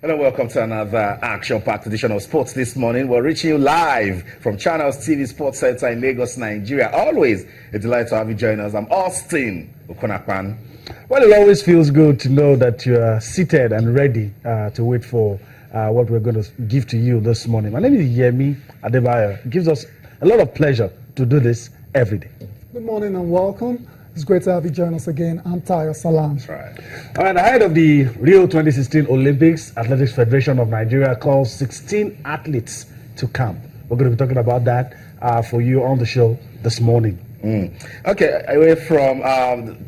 Hello, welcome to another action-packed edition of Sports This Morning. We're reaching you live from Channels TV Sports Center in Lagos, Nigeria. Always a delight to have you join us. I'm Austin Okonakpan. Well, it always feels good to know that you are seated and ready to wait for what we're going to give to you this morning. My name is Yemi Adebayo. It gives us a lot of pleasure to do this every day. Good morning and welcome. It's great to have you join us again. I'm Tayo Salam. That's right. All right, ahead of the Rio 2016 Olympics, Athletics Federation of Nigeria calls 16 athletes to camp. We're going to be talking about that for you on the show this morning. Okay, away from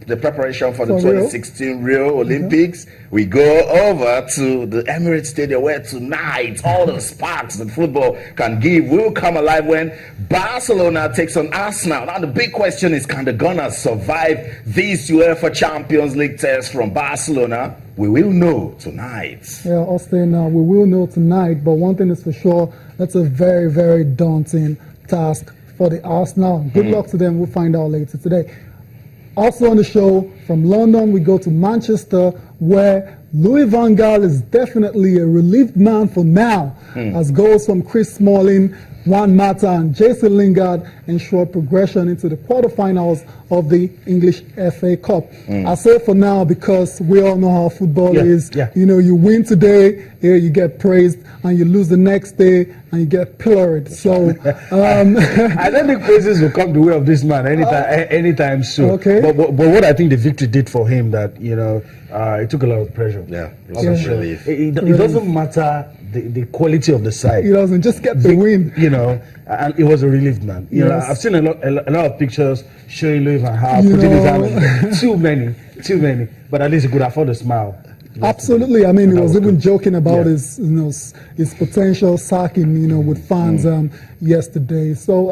the preparation for the 2016 Rio Olympics, we go over to the Emirates Stadium where tonight all the sparks that football can give will come alive when Barcelona takes on Arsenal. Now the big question is, can the Gunners survive this UEFA Champions League test from Barcelona? We will know tonight. Yeah, Austin, we will know tonight, but one thing is for sure, that's a very, very daunting task for the Arsenal. Good luck to them. We'll find out later today. Also on the show, from London, we go to Manchester, where Louis van Gaal is definitely a relieved man for now, as goals from Chris Smalling, Juan Mata, and Jason Lingard ensure progression into the quarterfinals of the English FA Cup. I say for now because we all know how football is. You know, you win today, you get praised, and you lose the next day, and you get pilloried. So I don't think praises will come the way of this man anytime soon. Okay. But what I think the victory did for him, that it took a lot of pressure. Yeah, it was a relief. It doesn't matter the quality of the side. he doesn't just get the win. And it was a relief, man. I've seen a lot of pictures showing Louis van Gaal putting his hand on too many. But at least he could afford a smile. Absolutely. I mean, he was even joking about his potential sacking, with fans yesterday. So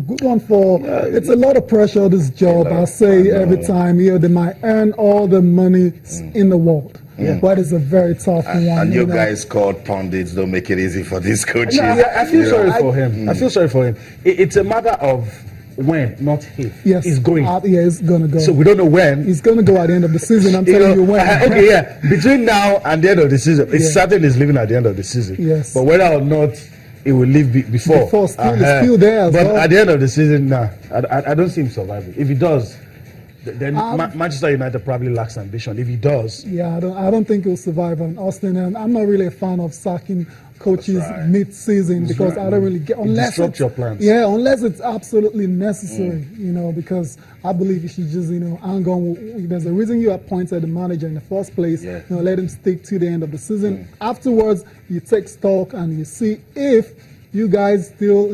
good one for. It's a lot of pressure. This job, I say every time. They might earn all the money in the world. But it's a very tough one. And you guys called pundits don't make it easy for these coaches. I feel sorry for him. I feel sorry for him. It's a matter of when, not if. Yes, he's going. He's going to go. So we don't know when. He's going to go at the end of the season. I'm telling you when. Between now and the end of the season, it's certain he's leaving at the end of the season. Yes. But whether or not it will leave before. It's still there. But at the end of the season, I don't see him surviving. If he does, then Manchester United probably lacks ambition. If he does, I don't think he'll survive. And Austin, and I'm not really a fan of sacking coaches mid-season because I don't really get unless disrupt your plans. Yeah, unless it's absolutely necessary. Because I believe you should just hang on. There's a reason you appointed the manager in the first place. Let him stick to the end of the season. Afterwards, you take stock and you see if you guys still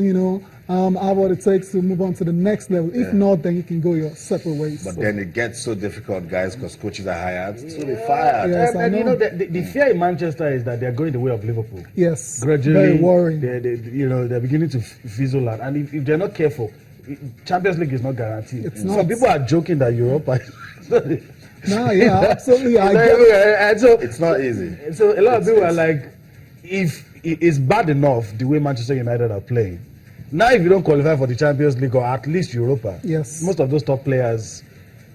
have what it takes to move on to the next level. If not, then you can go your separate ways. But then it gets so difficult, guys, because coaches are hired to be fired. Yes, and the fear in Manchester is that they're going the way of Liverpool. Yes, gradually, very worrying. They're beginning to fizzle out, and if they're not careful, Champions League is not guaranteed. It's not. Some people are joking that Europa. Absolutely. So it's not easy. So a lot of people are like, if it's bad enough the way Manchester United are playing. Now, if you don't qualify for the Champions League or at least Europa, most of those top players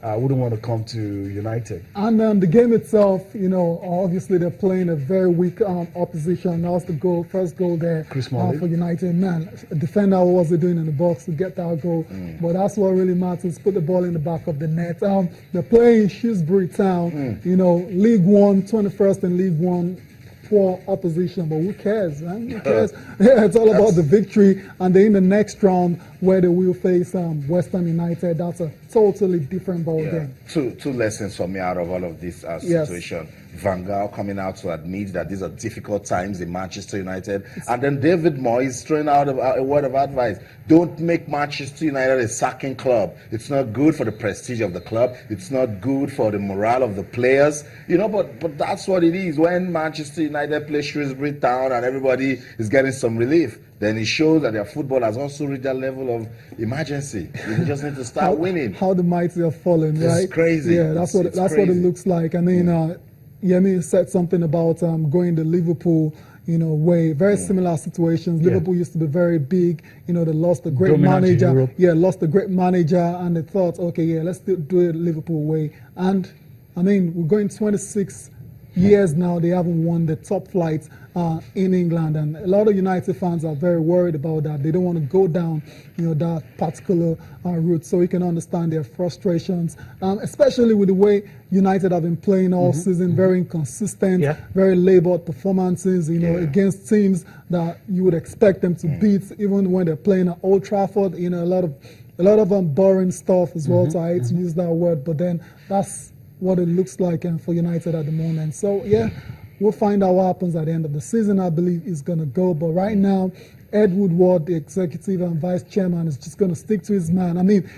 wouldn't want to come to United. And the game itself, obviously they're playing a very weak opposition. That was the first goal there for United. Man, a defender, what was he doing in the box to get that goal? But that's what really matters. Put the ball in the back of the net. They're playing Shrewsbury Town, League One, 21st in League One. Poor opposition, but who cares, man? Who cares? It's all about the victory, and they're in the next round where they will face West Ham United. That's a totally different ball game. Two lessons for me out of all of this situation. Van Gaal coming out to admit that these are difficult times in Manchester United, and then David Moyes throwing out a word of advice: don't make Manchester United a sacking club. It's not good for the prestige of the club. It's not good for the morale of the players. But that's what it is when Manchester United plays Shrewsbury Town and everybody is getting some relief. Then it shows that their football has also reached that level of emergency. You just need to start winning. How the mighty have fallen, right? It's crazy. Yeah, that's what it looks like. I mean, Yemi said something about going the Liverpool, way. Very similar situations. Liverpool used to be very big. They lost a great manager. Lost a great manager, and they thought, okay, let's do it Liverpool way. And I mean, we're going 26 years now they haven't won the top flight in England, and a lot of United fans are very worried about that. They don't want to go down, that particular route. So we can understand their frustrations, especially with the way United have been playing all season, very inconsistent, very laboured performances, against teams that you would expect them to beat, even when they're playing at Old Trafford. A lot of boring stuff as well. So I hate to use that word, but then that's what it looks like for United at the moment. So yeah, we'll find out what happens at the end of the season. I believe he's going to go, but right now, Ed Woodward, the executive and vice chairman, is just going to stick to his man. I mean,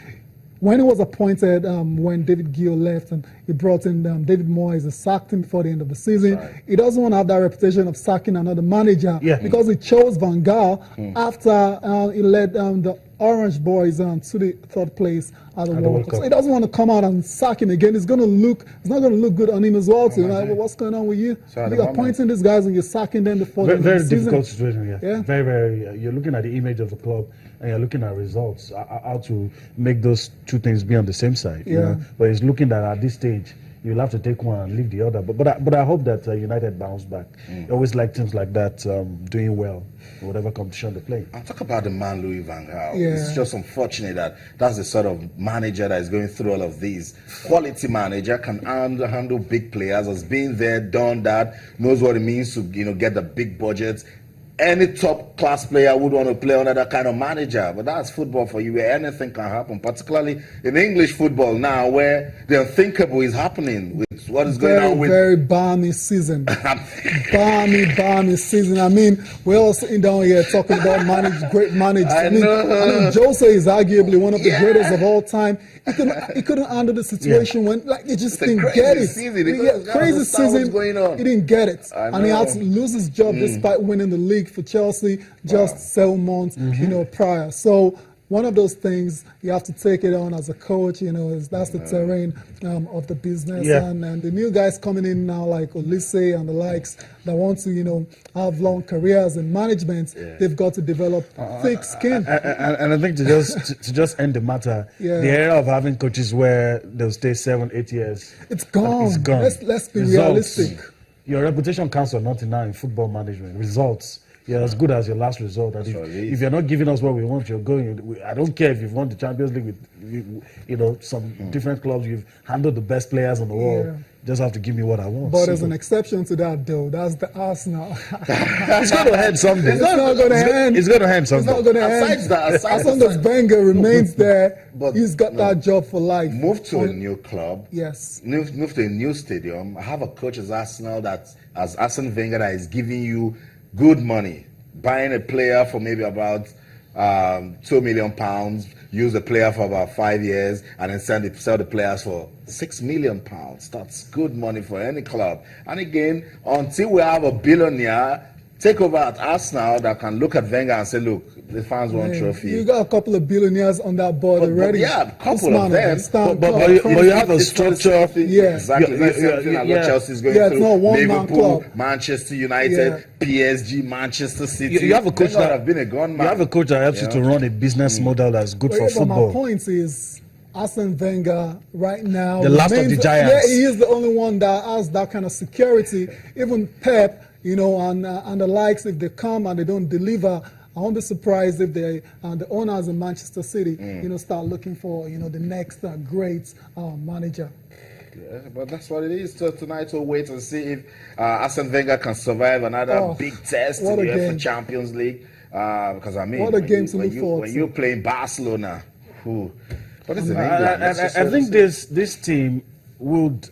when he was appointed, when David Gill left and he brought in David Moyes, he sacked him before the end of the season. Right. He doesn't want to have that reputation of sacking another manager because he chose Van Gaal after he led the Orange Boys to the third place at the World Cup. So he doesn't want to come out and sack him again. It's not going to look good on him as well. Too. Like, well, what's going on with you? So you're appointing these guys and you're sacking them before the very season. Difficult situation. Yeah. Very, very. You're looking at the image of the club and you're looking at results. How to make those two things be on the same side. But it's looking that at this stage, you'll have to take one and leave the other. But I hope that United bounce back. I always like teams like that doing well in whatever competition they play. I'll talk about the man Louis van Gaal. It's just unfortunate that that's the sort of manager that is going through all of these. Quality manager, can handle big players, has been there, done that, knows what it means to get the big budgets. Any top class player would want to play under that kind of manager, but that's football for you, where anything can happen, particularly in English football now, where the unthinkable is happening with what is going on with very balmy season. balmy season. I mean, we're all sitting down here talking about great managers. I mean, Jose is arguably one of the greatest of all time. He couldn't handle the situation when he just didn't get it. Crazy season. Going on. He didn't get it, and he had to lose his job despite winning the league for Chelsea just 7 months, prior. So one of those things you have to take it on as a coach. That's the terrain of the business. And the new guys coming in now, like Olise and the likes, that want to have long careers in management, they've got to develop thick skin. And I think to just end the matter, the era of having coaches where they'll stay 7-8 years, it's gone. It's gone. Let's be realistic. Your reputation counts for nothing now in football management. Results. You're as good as your last result. And if you're not giving us what we want, you're going. I don't care if you've won the Champions League with some different clubs. You've handled the best players in the world. You just have to give me what I want. But there's an exception to that, though. That's the Arsenal. It's going to end someday. It's not going to end. It's going to end someday. It's not going to end. As long as Wenger remains there, he's got that job for life. Move to a new club. Yes. Move to a new stadium. I have a coach as Arsenal as Arsene Wenger that is giving you good money, buying a player for maybe about £2 million, use the player for about 5 years, and then sell the players for £6 million. That's good money for any club. And again, until we have a billionaire take over at Arsenal that can look at Wenger and say, look, the fans want trophy. You got a couple of billionaires on that board already. Yeah, a couple of them. But you have a structure. Exactly. The same thing as what Chelsea is going through. It's not one Liverpool, man club. Manchester United, PSG, Manchester City. You have a coach that have been a gunman. You have a coach that helps you to run a business model that's good for football. My point is, Arsene Wenger right now, the last of the giants. Yeah, he is the only one that has that kind of security. Even Pep, and the likes, if they come and they don't deliver, I won't be surprised if the owners in Manchester City, start looking for, the next great manager. Yeah, but that's what it is. So tonight we'll wait and see if Arsene Wenger can survive another big test in the UEFA Champions League. Because what a game to look forward to. When you're playing Barcelona, what is in England? I think this team would.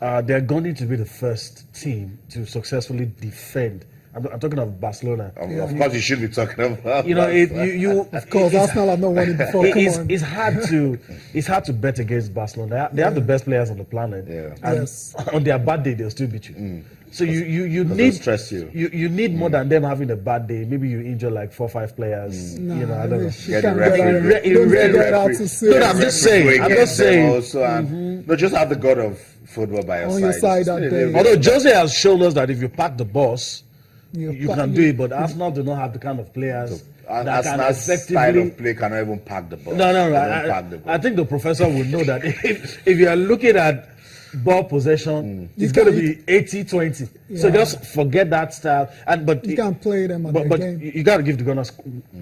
They're going to be the first team to successfully defend. I'm talking of Barcelona. Of course, you should be talking about. Of course, Arsenal have not won it before. It's hard to bet against Barcelona. They have the best players on the planet. And on their bad day, they'll still beat you. So you need stress you. You need more than them having a bad day. Maybe you injure like 4 or 5 players. I don't know. Get the referee. No, I'm just saying. Also, and just have the god of football by your side that day. Although Jose has shown us that if you pack the boss, you can do it. But Arsenal do not have the kind of players that can effectively. Style of play cannot even pack the ball. No. I think the professor would know that if you are looking at ball possession. It's going to be 80-20. So Yeah. just forget that style. But You can't play them at but their game. you got to give the Gunners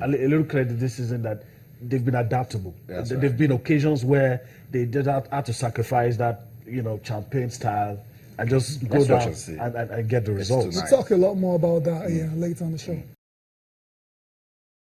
a little credit this season that they've been adaptable. That's There've right. been occasions where they did had to sacrifice that champagne style and just go Let's watch down and see. and get the results. We'll tonight. talk a lot more about that later on the show.